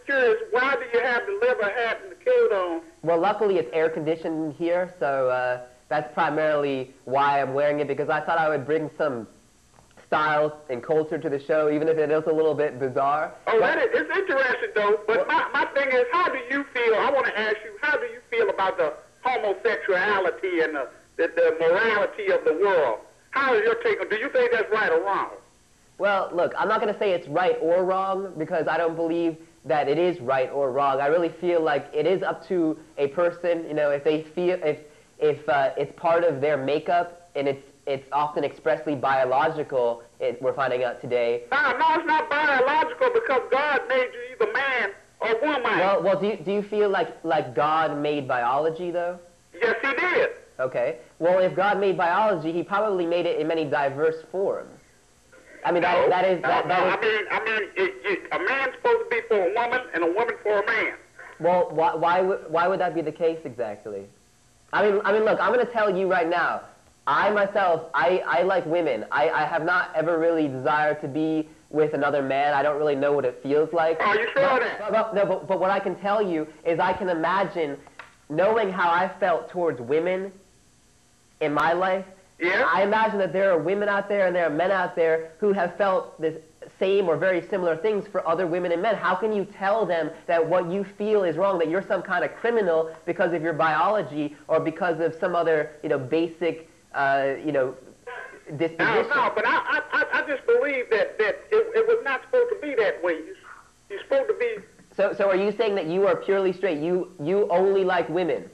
curious, why do you have the liver hat and the coat on? Well, luckily it's air conditioned here, so that's primarily why I'm wearing it, because I thought I would bring some style and culture to the show, even if it is a little bit bizarre. Oh, it's interesting, though. But my thing is, how do you feel? I want to ask you, how do you feel about the homosexuality and the morality of the world? How is your take on? Do you think that's right or wrong? Well, look, I'm not going to say it's right or wrong, because I don't believe that it is right or wrong. I really feel like it is up to a person, if they feel, if it's part of their makeup, and it's often expressly biological, we're finding out today. No, it's not biological, because God made you either man a woman. Well, do you feel like God made biology, though? Yes, he did. Okay. Well, if God made biology, he probably made it in many diverse forms. I mean, that is. I mean, a man's supposed to be for a woman and a woman for a man. Well, why would that be the case exactly? I mean, look, I'm going to tell you right now. I myself, I like women. I have not ever really desired to be with another man. I don't really know what it feels like. Are you sure of that? But what I can tell you is I can imagine knowing how I felt towards women in my life. Yeah. I imagine that there are women out there and there are men out there who have felt this same or very similar things for other women and men. How can you tell them that what you feel is wrong, that you're some kind of criminal because of your biology or because of some other, basic, disposition? No, but I just believe that it was not supposed to be that way. You're supposed to be. So are you saying that you are purely straight? You only like women?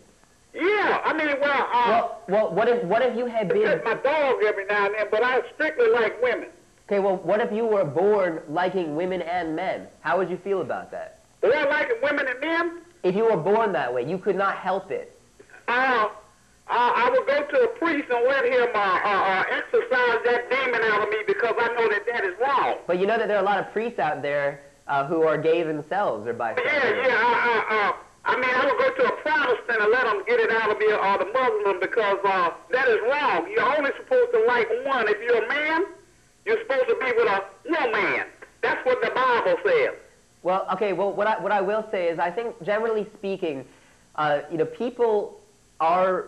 Yeah, I mean, well, what if you had been? My dog every now and then, but I strictly like women. Okay, well, what if you were born liking women and men? How would you feel about that? Do I like women and men? If you were born that way, you could not help it. I would go to a priest and let him exorcise that demon out of me because I know that is wrong. But you know that there are a lot of priests out there who are gay themselves or bisexual. Yeah. I mean, I would go to a Protestant and let them get it out of me, or the Muslim, because that is wrong. You're only supposed to like one. If you're a man, you're supposed to be with a woman. That's what the Bible says. Well, okay. Well, what I will say is, I think generally speaking, people are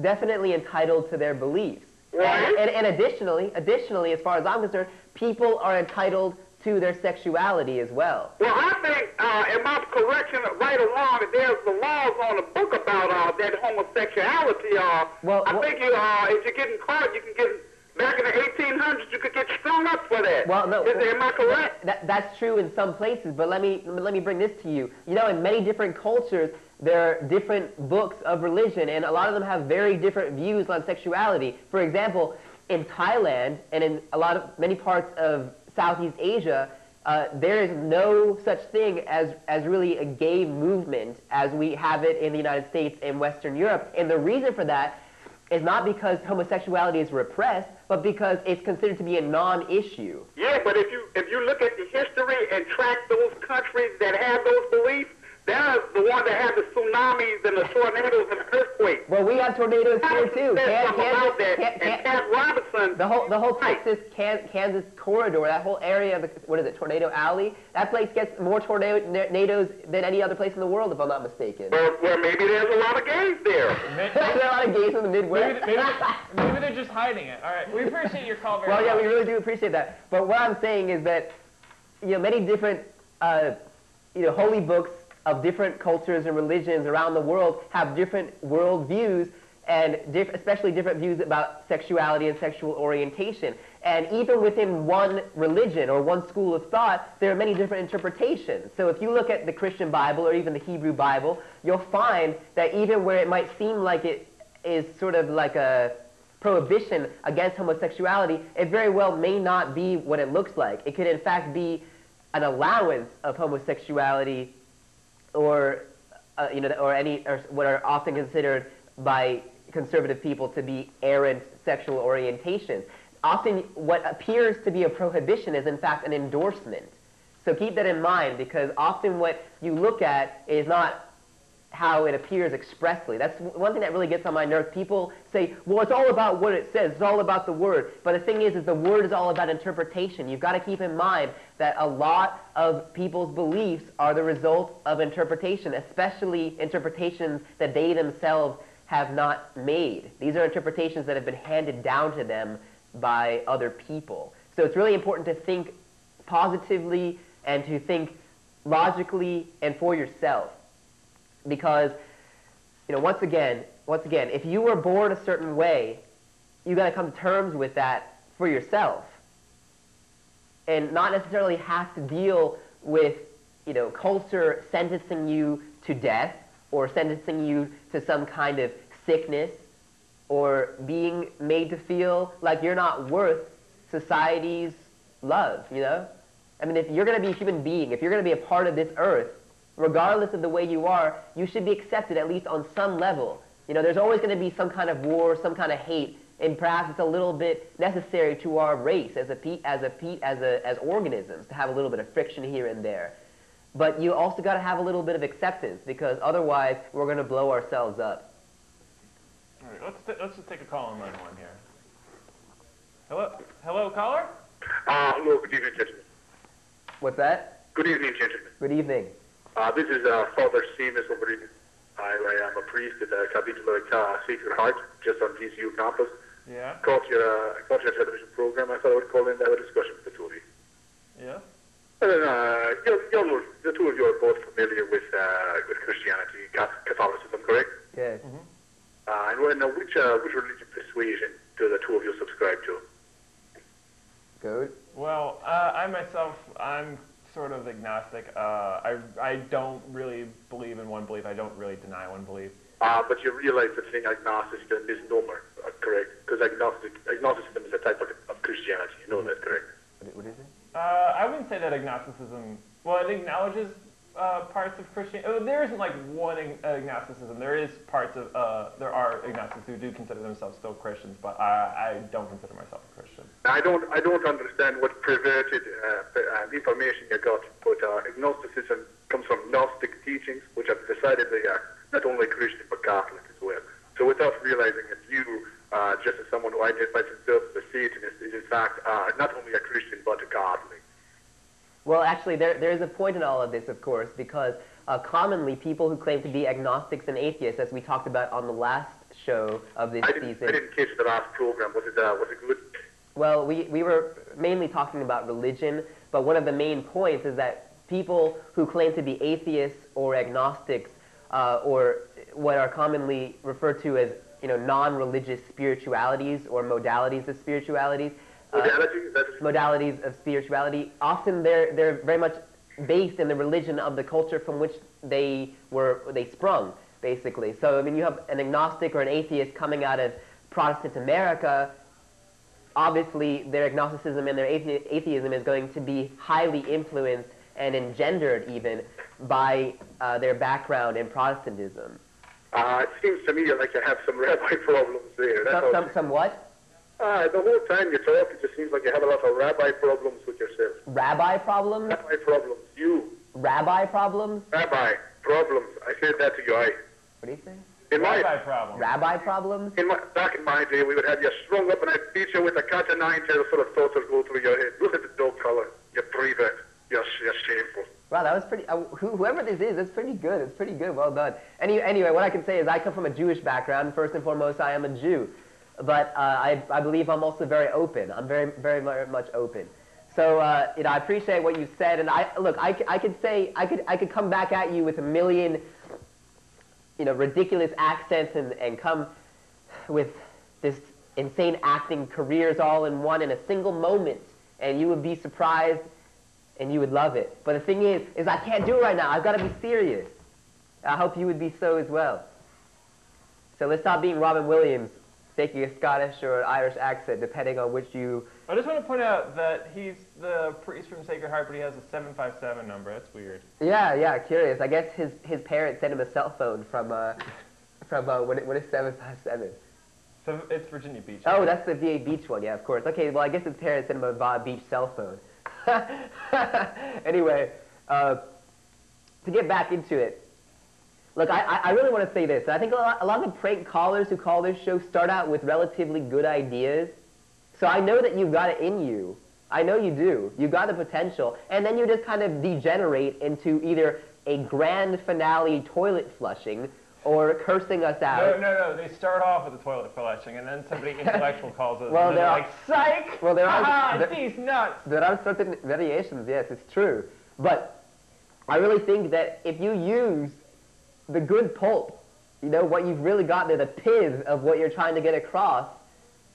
definitely entitled to their beliefs. Right. And additionally, as far as I'm concerned, people are entitled to their sexuality as well. Well, I think, in my correction, right or wrong, there's the laws on the book about that homosexuality. I think if you're getting caught, you can get, back in the 1800s, you could get strung up for that. Well, no. Am I correct? That's true in some places, but let me bring this to you. In many different cultures, there are different books of religion, and a lot of them have very different views on sexuality. For example, in Thailand and in many parts of Southeast Asia, there is no such thing as really a gay movement as we have it in the United States and Western Europe. And the reason for that is not because homosexuality is repressed, but because it's considered to be a non-issue. Yeah, but if you look at the history and track those countries that have those beliefs, they're the ones that have the tsunamis and the tornadoes and earthquakes. Well, we have tornadoes here too. Cat Robinson. The whole Texas, Kansas corridor, that whole area, what is it, Tornado Alley? That place gets more tornadoes than any other place in the world, if I'm not mistaken. Well, maybe there's a lot of gays there. There are a lot of gays in the Midwest. Maybe they're just hiding it. All right, we appreciate your call very much. Well, yeah, we really do appreciate that. But what I'm saying is that, many different, holy books of different cultures and religions around the world have different world views and especially different views about sexuality and sexual orientation. And even within one religion or one school of thought, there are many different interpretations. So if you look at the Christian Bible or even the Hebrew Bible, you'll find that even where it might seem like it is sort of like a prohibition against homosexuality, it very well may not be what it looks like. It could in fact be an allowance of homosexuality or what are often considered by conservative people to be errant sexual orientations. Often what appears to be a prohibition is in fact an endorsement. So keep that in mind, because often what you look at is not how it appears expressly. That's one thing that really gets on my nerves. People say, well, it's all about what it says. It's all about the word. But the thing is the word is all about interpretation. You've got to keep in mind that a lot of people's beliefs are the result of interpretation, especially interpretations that they themselves have not made. These are interpretations that have been handed down to them by other people. So it's really important to think positively and to think logically and for yourself. Because, once again, if you were born a certain way, you got to come to terms with that for yourself, and not necessarily have to deal with, culture sentencing you to death or sentencing you to some kind of sickness or being made to feel like you're not worth society's love. I mean, if you're going to be a human being, if you're going to be a part of this earth, regardless of the way you are, you should be accepted at least on some level. You know, there's always going to be some kind of war, some kind of hate, and perhaps it's a little bit necessary to our race as organisms to have a little bit of friction here and there. But you also got to have a little bit of acceptance, because otherwise we're going to blow ourselves up. All right, let's just take a call on line one here. Hello, caller? Hello, good evening, gentlemen. What's that? Good evening, gentlemen. Good evening. This is Father Seamus over here. I am a priest at the Cathedral of Sacred Heart, just on TCU campus. Yeah. Caught your television program. I thought I would call in to have a discussion with the two of you. Yeah. The two of you are both familiar with Christianity, Catholicism, correct? Yes. And which religious persuasion do the two of you subscribe to? Good. Well, I myself, I'm sort of agnostic. I don't really believe in one belief. I don't really deny one belief. But you realize that saying agnostic is a misnomer, correct? Because agnosticism is a type of Christianity. You know that, correct? What is it? I wouldn't say that agnosticism, well, it acknowledges parts of Christianity. There isn't like one agnosticism. There are agnostics who do consider themselves still Christians, but I don't consider myself a Christian. I don't understand what perverted information you got, but agnosticism comes from Gnostic teachings, which have decidedly are not only Christian but Catholic as well. So without realizing that you, just as someone who identifies himself as a Satanist, is in fact not only a Christian but a Catholic. Well, actually, there is a point in all of this, of course, because commonly people who claim to be agnostics and atheists, as we talked about on the last show of this season. I didn't catch the last program. Was it good? Well, we were mainly talking about religion, but one of the main points is that people who claim to be atheists or agnostics, or what are commonly referred to as non-religious spiritualities or modalities of spiritualities, modalities of spirituality, often they're very much based in the religion of the culture from which they sprung, basically. So I mean, you have an agnostic or an atheist coming out of Protestant America. Obviously, their agnosticism and their atheism is going to be highly influenced and engendered even by their background in Protestantism. It seems to me like you have some rabbi problems there. Some what? The whole time you talk, it just seems like you have a lot of rabbi problems with yourself. Rabbi problems? Rabbi problems. You. Rabbi problems? Rabbi problems. I said that to you. What do you say? Rabbi problems. Rabbi problems? Back in my day, we would have you strung up and I'd beat you with a cat of nine tails sort of thoughts would go through your head. Look at the dog color. You prevent. You're shameful. Wow, that was pretty, whoever this is, that's pretty good. It's pretty good. Well done. Anyway, what I can say is I come from a Jewish background. First and foremost, I am a Jew. But I believe I'm also very open. I'm very, very, very much open. So, I appreciate what you said. And I could come back at you with a million, ridiculous accents and come with this insane acting careers all in one in a single moment. And you would be surprised and you would love it. But the thing is I can't do it right now. I've got to be serious. I hope you would be so as well. So let's stop being Robin Williams, taking a Scottish or an Irish accent, depending on which you... I just want to point out that he's the priest from Sacred Heart, but he has a 757 number. That's weird. Yeah, curious. I guess his parents sent him a cell phone from what is 757? So it's Virginia Beach. Oh, right? That's the VA Beach one, yeah, of course. Okay, well, I guess his parents sent him a VA Beach cell phone. Anyway, to get back into it, look, I really want to say this. I think a lot of the prank callers who call this show start out with relatively good ideas. So I know that you've got it in you. I know you do. You've got the potential. And then you just kind of degenerate into either a grand finale toilet flushing or cursing us out. No. They start off with the toilet flushing, and then somebody intellectual calls us, well, and they're like, psych! Well, these nuts! There are certain variations, yes, it's true. But I really think that if you use the good pulp, what you've really got there, the pith of what you're trying to get across,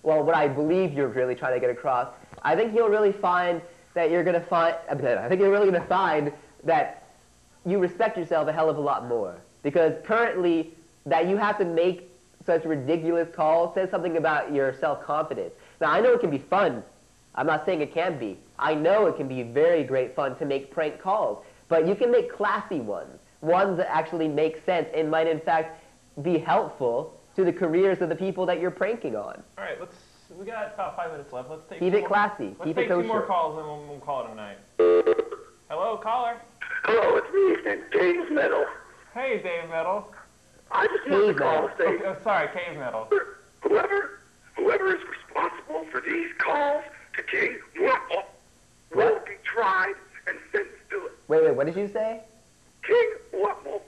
well, what I believe you're really trying to get across, I think you'll really find that you're going to find, I think you're really going to find that you respect yourself a hell of a lot more. Because currently, that you have to make such ridiculous calls says something about your self-confidence. Now, I know it can be fun. I'm not saying it can't be. I know it can be very great fun to make prank calls. but you can make classy ones that actually make sense and might in fact be helpful to the careers of the people that you're pranking on. All right, we got about 5 minutes left. Let's take Keep it classy. Let's Keep take it two kosher. more calls and we'll call it a night. Hello, caller. Hello, it's me, Dave Metal. Hey, Dave Metal. I just want to call and say, Oh, sorry, Cave Metal. whoever is responsible for these calls to King Waffle will be tried and sentenced to it. Wait, what did you say? King Waffle,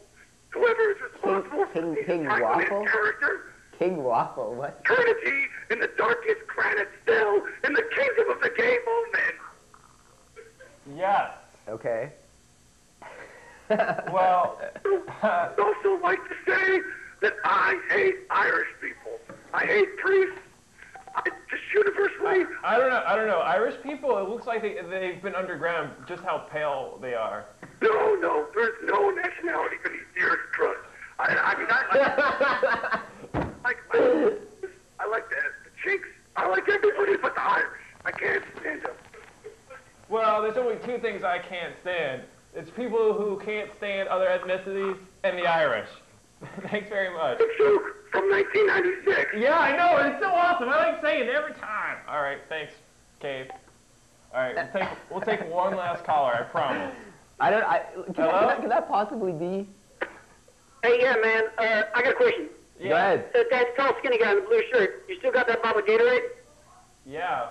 whoever is responsible for King these attacks on his Waffle? character, King Waffle, what? eternity in the darkest granite cell in the kingdom of the gay movement. Yes. Okay. Well, I'd also like to say that I hate Irish people. I hate priests. Just universally. I don't know. Irish people, it looks like they've been underground, just how pale they are. No, there's no nationality beneath the earth's crust. I like the Chinks. I like everybody but the Irish. I can't stand them. Well, there's only two things I can't stand. It's people who can't stand other ethnicities and the Irish. Thanks very much. The joke from 1996. Yeah, I know. It's so awesome. I like saying it every time. All right, thanks, Cave. All right, we'll take one last caller. I promise. Can that possibly be? Hey, yeah, man. I got a question. Yeah. Go ahead. That tall, skinny guy in the blue shirt, you still got that bottle of Gatorade? Yeah.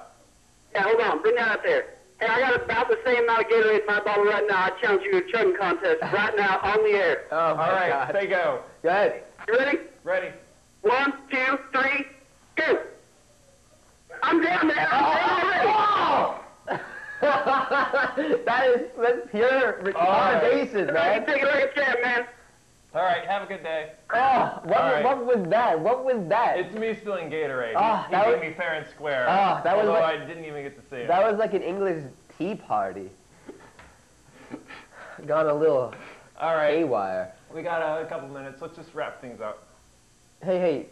Yeah, hold on. Bring that out there. Hey, I got about the same amount of Gatorade in my bottle right now. I challenge you to a chugging contest right now on the air. Oh, All my right, God. say go. Go ahead. You ready? Ready. 1, 2, 3, go. I'm down there. That's pure retardation, You man. take it like a champ, man. All right, have a good day. Oh, right. what was that? What was that? It's me stealing Gatorade. Oh, he that beat was- me fair and square. Oh, that was although like- I didn't even get to see it. That was like an English tea party. Gone a little All right, haywire. we got a couple minutes. Let's just wrap things up. Hey,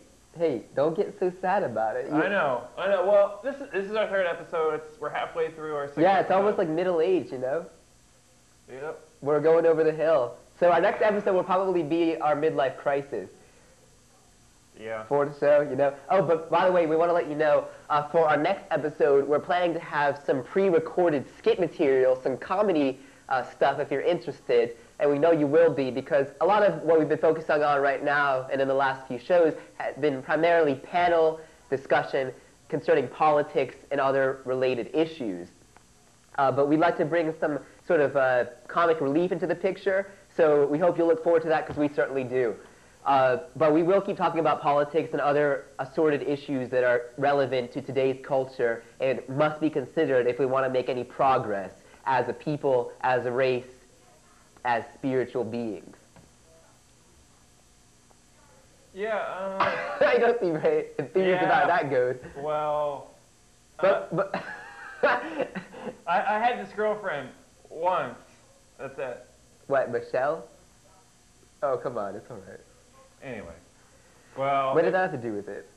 don't get so sad about it. I know. Well, this is our third episode. We're halfway through our sixth Yeah, it's episode. almost like middle age, you know? Yep. We're going over the hill. So our next episode will probably be our midlife crisis Yeah. for the show, you know? Oh, but by the way, we want to let you know, for our next episode, we're planning to have some pre-recorded skit material, some comedy stuff if you're interested, and we know you will be, because a lot of what we've been focusing on right now and in the last few shows has been primarily panel discussion concerning politics and other related issues. But we'd like to bring some sort of comic relief into the picture, so we hope you'll look forward to that, because we certainly do. But we will keep talking about politics and other assorted issues that are relevant to today's culture and must be considered if we want to make any progress as a people, as a race, as spiritual beings. Yeah. I don't seem very enthused about that goes. Well. But I had this girlfriend once. That's it. what, Michelle? Oh, come on, it's all right. Anyway. Well. What did that have to do with it?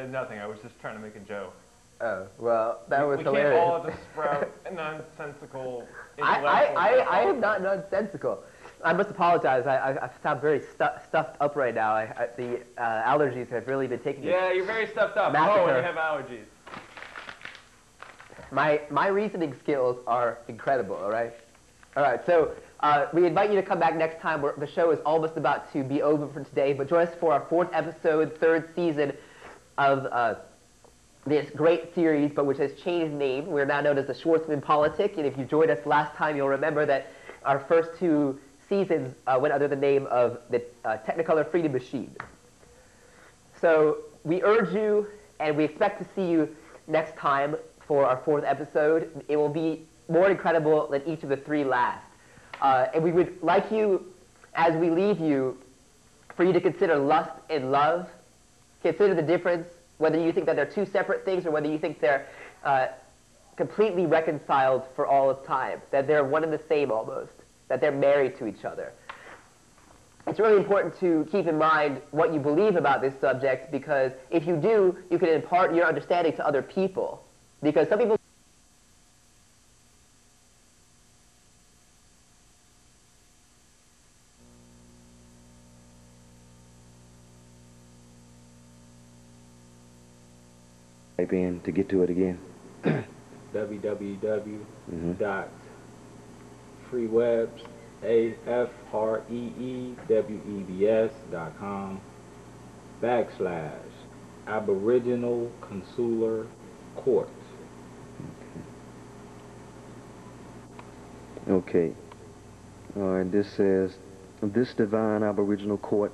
Nothing. I was just trying to make a joke. Oh, well, that was we hilarious. can't all just sprout nonsensical. I am not nonsensical. I must apologize. I sound very stuffed up right now. The allergies have really been taking Yeah, you're very stuffed up. Massacre. Oh, and you have allergies. My reasoning skills are incredible, all right? All right, so we invite you to come back next time. The show is almost about to be over for today, but join us for our 4th episode, 3rd season of this great series, but which has changed name. We're now known as the Schwartzman Politic, and if you joined us last time, you'll remember that our first 2 seasons went under the name of the Technicolor Freedom Machine. So we urge you, and we expect to see you next time for our 4th episode. It will be more incredible than each of the 3 last. And we would like you, as we leave you, for you to consider lust and love. Consider the difference, whether you think that they're 2 separate things or whether you think they're completely reconciled for all of time, that they're one and the same almost, that they're married to each other. It's really important to keep in mind what you believe about this subject, because if you do, you can impart your understanding to other people. Because some people Type in to get to it again. www.freewebs.aboriginal consular court. Okay. All right, this says, this divine Aboriginal court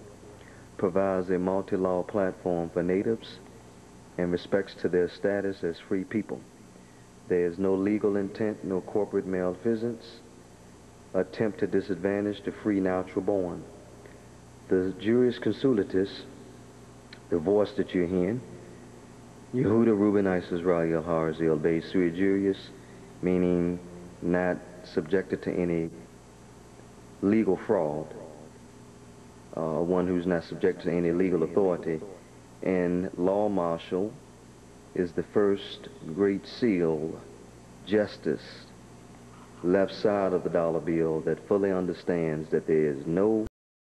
provides a multi-law platform for natives in respects to their status as free people. There is no legal intent, no corporate malfeasance, attempt to disadvantage the free natural born. The juris consulatus, the voice that you're hearing, Yehuda Rubenisis Raya Harzil Bay Sui Jurius, meaning not subjected to any legal fraud, one who's not subject to any legal authority. And law marshal is the first great seal, justice, left side of the dollar bill, that fully understands that there is no